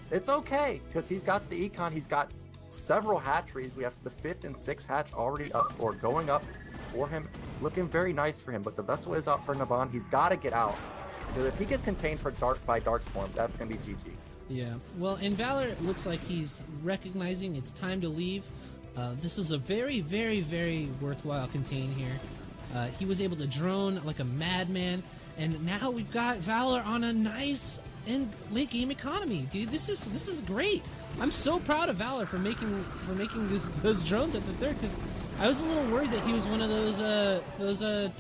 it's okay, because he's got the econ, he's got several hatcheries. We have the 5th and 6th hatch already up or going up for him, looking very nice for him. But the vessel is up for Navane. He's got to get out, because if he gets contained by Darkstorm, that's going to be GG. Yeah, well, and Valor looks like he's recognizing it's time to leave. This is a very, very, very worthwhile contain here. He was able to drone like a madman, and now we've got Valor on a nice and late game economy, dude. This is great. I'm so proud of Valar for making those drones at the third, because I was a little worried that he was one of those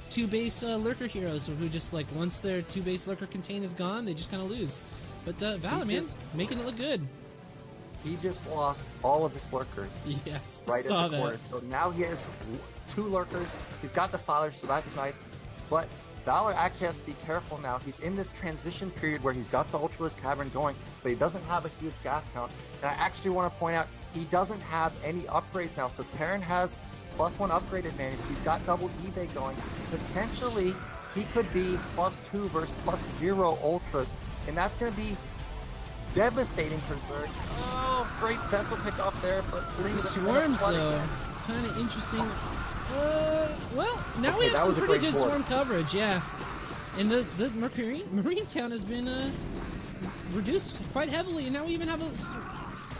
2 base lurker heroes who just, like, once their 2 base lurker contain is gone, they just kind of lose. But Valar, man, making it look good. He just lost all of his lurkers. Yes, right saw at the that. corner. So now he has 2 lurkers. He's got the Defiler, so that's nice. But Valar actually has to be careful now. He's in this transition period where he's got the Ultralisk Cavern going, but he doesn't have a huge gas count. And I actually want to point out, he doesn't have any upgrades now. So Terran has +1 upgrade advantage. He's got double eBay going. Potentially, he could be +2 versus +0 Ultras. And that's going to be devastating for Zerg. Oh, great vessel pick off there, but the swarms though, kind of interesting. Well, now we have some pretty good swarm coverage, yeah. And the marine count has been reduced quite heavily, and now we even have a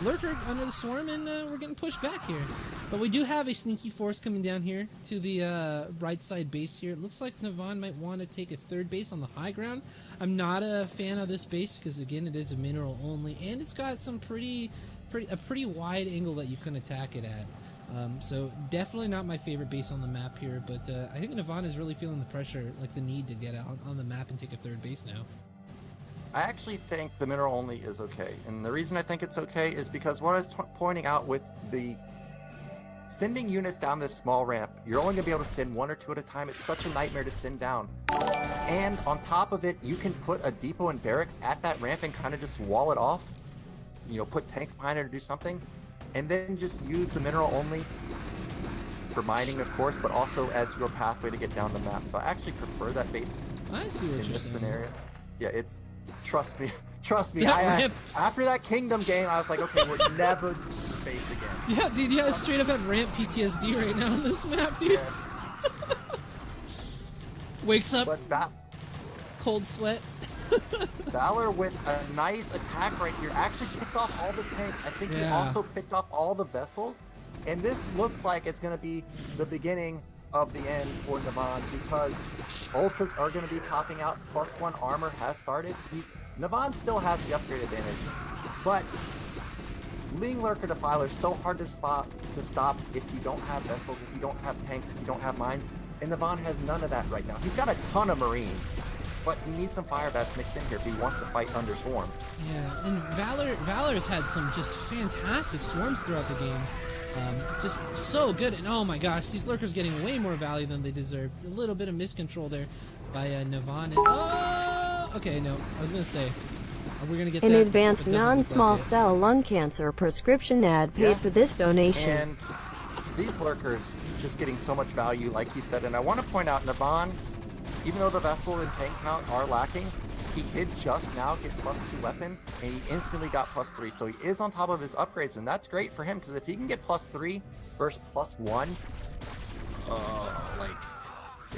lurker under the swarm, and we're getting pushed back here. But we do have a sneaky force coming down here to the right side base here. It looks like Navane might want to take a 3rd base on the high ground. I'm not a fan of this base because, again, it is a mineral only, and it's got some pretty wide angle that you can attack it at. So definitely not my favorite base on the map here, but I think Navane is really feeling the pressure, like the need to get out on the map and take a 3rd base now. I actually think the mineral only is okay, and the reason I think it's okay is because what I was pointing out with the sending units down this small ramp, you're only going to be able to send 1 or 2 at a time. It's such a nightmare to send down. And on top of it, you can put a depot and barracks at that ramp and kind of just wall it off. You know, put tanks behind it or do something. And then just use the mineral only for mining, of course, but also as your pathway to get down the map. So I actually prefer that base I see what in you're this saying. scenario. Yeah, it's... Trust me. That After that Kingdom game, I was like, okay, we're never doing this base again. Yeah, dude, yeah, I straight up have ramp PTSD right now on this map, dude. Yes. Wakes up, But cold sweat. Valor with a nice attack right here actually picked off all the tanks. I think he also picked off all the vessels. And this looks like it's going to be the beginning of the end for Navane, because Ultras are going to be popping out. +1 armor has started. Navane still has the upgrade advantage. But Ling Lurker Defiler is so hard to stop if you don't have vessels, if you don't have tanks, if you don't have mines. And Navane has none of that right now. He's got a ton of Marines, but he needs some fire bats mixed in here if he wants to fight under Swarm. Yeah, and Valor's had some just fantastic swarms throughout the game. Just so good, and oh my gosh, these lurkers getting way more value than they deserve. A little bit of miscontrol there by Navane. Oh, okay, no, I was gonna say, we're gonna get an that. advanced non-small cell lung cancer prescription ad paid for this donation. And these lurkers just getting so much value, like you said. And I want to point out, Navane, even though the vessel and tank count are lacking, he did just now get +2 weapon, and he instantly got +3. So he is on top of his upgrades, and that's great for him, because if he can get +3 versus +1, like,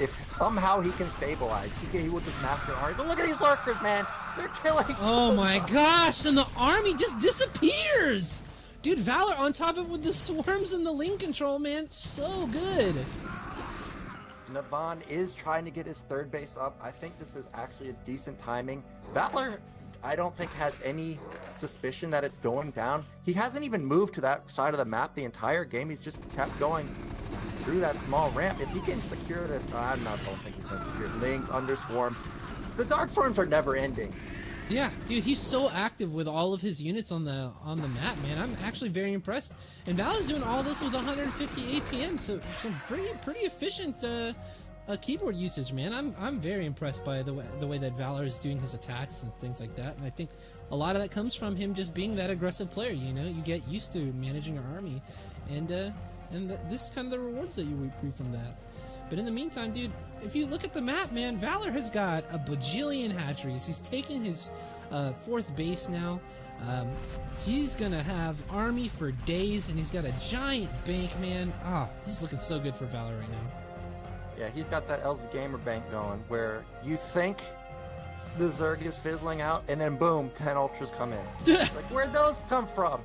if somehow he can stabilize, he would just master an army. But look at these lurkers, man! They're killing. Oh my gosh, and the army just disappears! Dude, Valor on top of it with the swarms and the link control, man, so good. Navane is trying to get his 3rd base up. I think this is actually a decent timing. Valor, I don't think, has any suspicion that it's going down. He hasn't even moved to that side of the map the entire game. He's just kept going through that small ramp. If he can secure this, I don't think he's going to secure it. Lings, under Swarm. The Dark Swarms are never ending. Yeah, dude, he's so active with all of his units on the map, man. I'm actually very impressed. And Valor's doing all this with 150 APM, so some pretty efficient keyboard usage, man. I'm very impressed by the way that Valor is doing his attacks and things like that. And I think a lot of that comes from him just being that aggressive player. You know, you get used to managing your army, and this is kind of the rewards that you reap from that. But in the meantime, dude, if you look at the map, man, Valor has got a bajillion hatcheries. He's taking his 4th base now. He's gonna have army for days, and he's got a giant bank, man. This is looking so good for Valor right now. Yeah, he's got that Elsa Gamer bank going, where you think the Zerg is fizzling out, and then boom, 10 Ultras come in. Like, where'd those come from?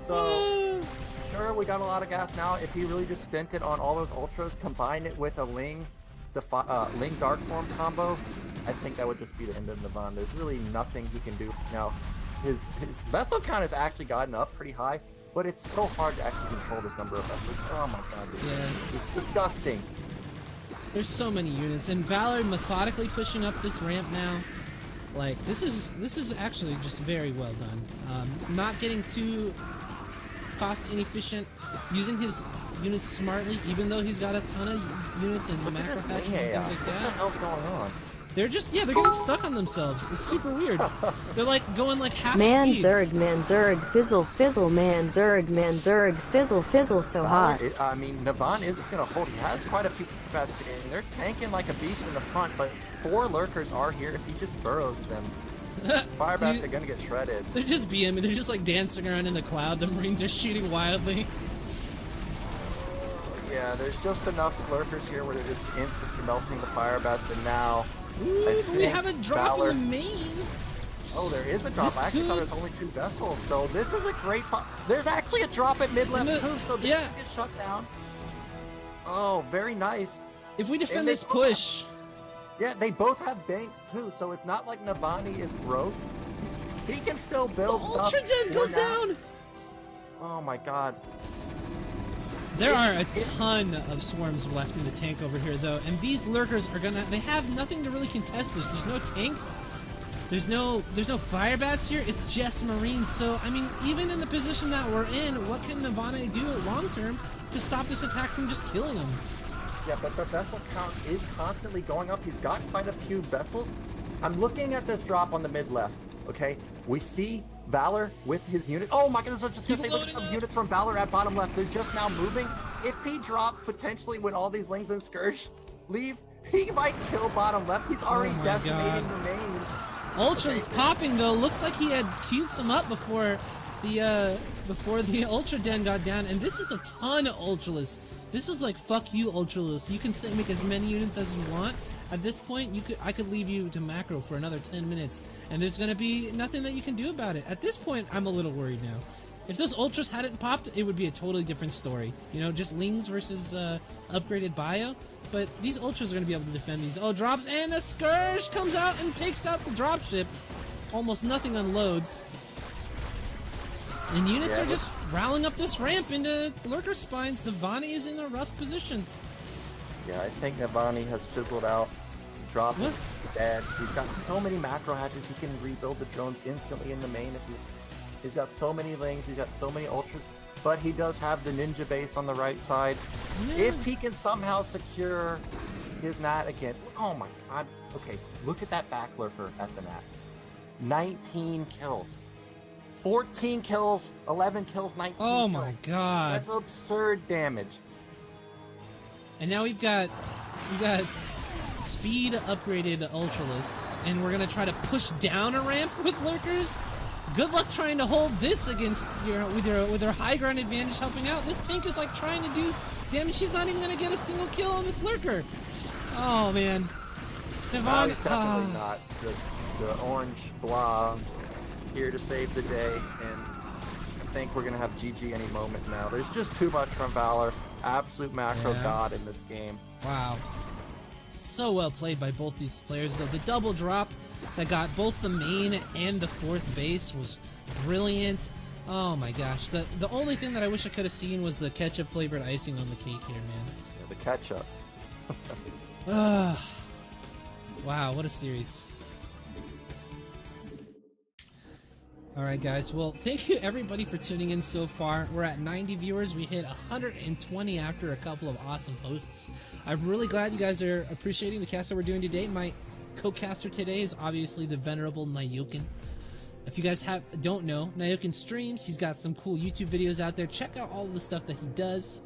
So... Sure, we got a lot of gas now. If he really just spent it on all those Ultras, combine it with a Ling Darkstorm combo, I think that would just be the end of Navane. There's really nothing he can do now. His vessel count has actually gotten up pretty high, but it's so hard to actually control this number of vessels. Oh my god, this is disgusting. There's so many units, and Valar methodically pushing up this ramp now. Like, this is actually just very well done. Not getting too cost inefficient, using his units smartly, even though he's got a ton of units and macro patches and things like What the that. hell's going on? They're just, they're getting stuck on themselves. It's super weird. They're like going like half Man speed. Zerg, fizzle, fizzle, man, Zerg, fizzle, fizzle, so hot. I mean, Navane is going to hold. He has quite a few bats here, and they're tanking like a beast in the front, but 4 lurkers are here. If he just burrows them, fire bats are going to get shredded. They're just BMing. They're just like dancing around in the cloud. The Marines are shooting wildly. Yeah, there's just enough lurkers here where they're just instantly melting the fire bats, and now Ooh, we have a drop Valar, in the main. Oh, there is a drop. I actually thought there was only 2 vessels, so this is a great there's actually a drop at mid-left too, so this can get shut down. Oh, very nice. If we defend this push... Yeah, they both have banks too, so it's not like Navane is broke. He can still build The Ultra Den goes down! Oh my god. There are a ton of swarms left in the tank over here, though, and these lurkers are gonna... They have nothing to really contest this. There's no tanks. There's no fire bats here. It's just Marines. So, I mean, even in the position that we're in, what can Navane do long term to stop this attack from just killing him? Yeah, but the vessel count is constantly going up. He's got quite a few vessels. I'm looking at this drop on the mid-left, okay? We see Valar with his unit. Oh my goodness, I was just gonna say, look at some units from Valar at bottom left. They're just now moving. If he drops potentially when all these Lings and Scourge leave, he might kill bottom left. He's already decimating the main. Ultra's popping though. Looks like he had queued some up before the Ultra Den got down, and this is a ton of Ultralists. This is like, fuck you, Ultralists. You can make as many units as you want. At this point, I could leave you to macro for another 10 minutes, and there's gonna be nothing that you can do about it. At this point, I'm a little worried now. If those Ultras hadn't popped, it would be a totally different story. You know, just Lings versus upgraded bio. But these Ultras are gonna be able to defend these. Oh, drops, and a Scourge comes out and takes out the dropship. Almost nothing unloads. And units are just rallying up this ramp into lurker spines. Navane is in a rough position. Yeah, I think Navane has fizzled out. Drop is dead. He's got so many macro hatches. He can rebuild the drones instantly in the main. He's got so many Lings. He's got so many Ultras. But he does have the ninja base on the right side. Yeah. If he can somehow secure his nat again. Oh my god. Okay, look at that back lurker at the nat. 19 kills. 14 kills, 11 kills, 19 kills. Oh my god. That's absurd damage. And now we've got speed upgraded Ultralists, and we're gonna try to push down a ramp with lurkers. Good luck trying to hold this against with their high ground advantage helping out. This tank is like trying to do damage. She's not even gonna get a single kill on this lurker. Oh man. Navane, he's definitely not. The orange blob here to save the day, and I think we're gonna have GG any moment now. There's just too much from Valar. Absolute macro god in this game. Wow. So well played by both these players, though. The double drop that got both the main and the 4th base was brilliant. Oh my gosh. The only thing that I wish I could have seen was the ketchup flavored icing on the cake here, man. Yeah, the ketchup. Wow, what a series. Alright guys, well thank you everybody for tuning in so far. We're at 90 viewers, we hit 120 after a couple of awesome hosts. I'm really glad you guys are appreciating the cast that we're doing today. My co-caster today is obviously the venerable Nyoken. If you guys don't know, Nyoken streams, he's got some cool YouTube videos out there. Check out all the stuff that he does.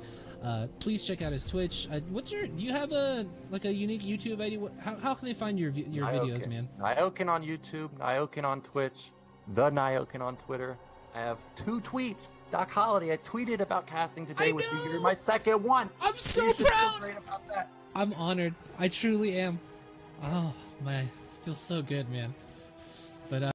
Please check out his Twitch. Do you have a unique YouTube ID? How can they find your videos, man? Nyoken on YouTube, Nyoken on Twitch. The Nyoken on Twitter. I have 2 tweets. DocHoliday, I tweeted about casting today with you. You're my second one. I'm so proud. Feel great about that. I'm honored. I truly am. Oh, my. Feels so good, man.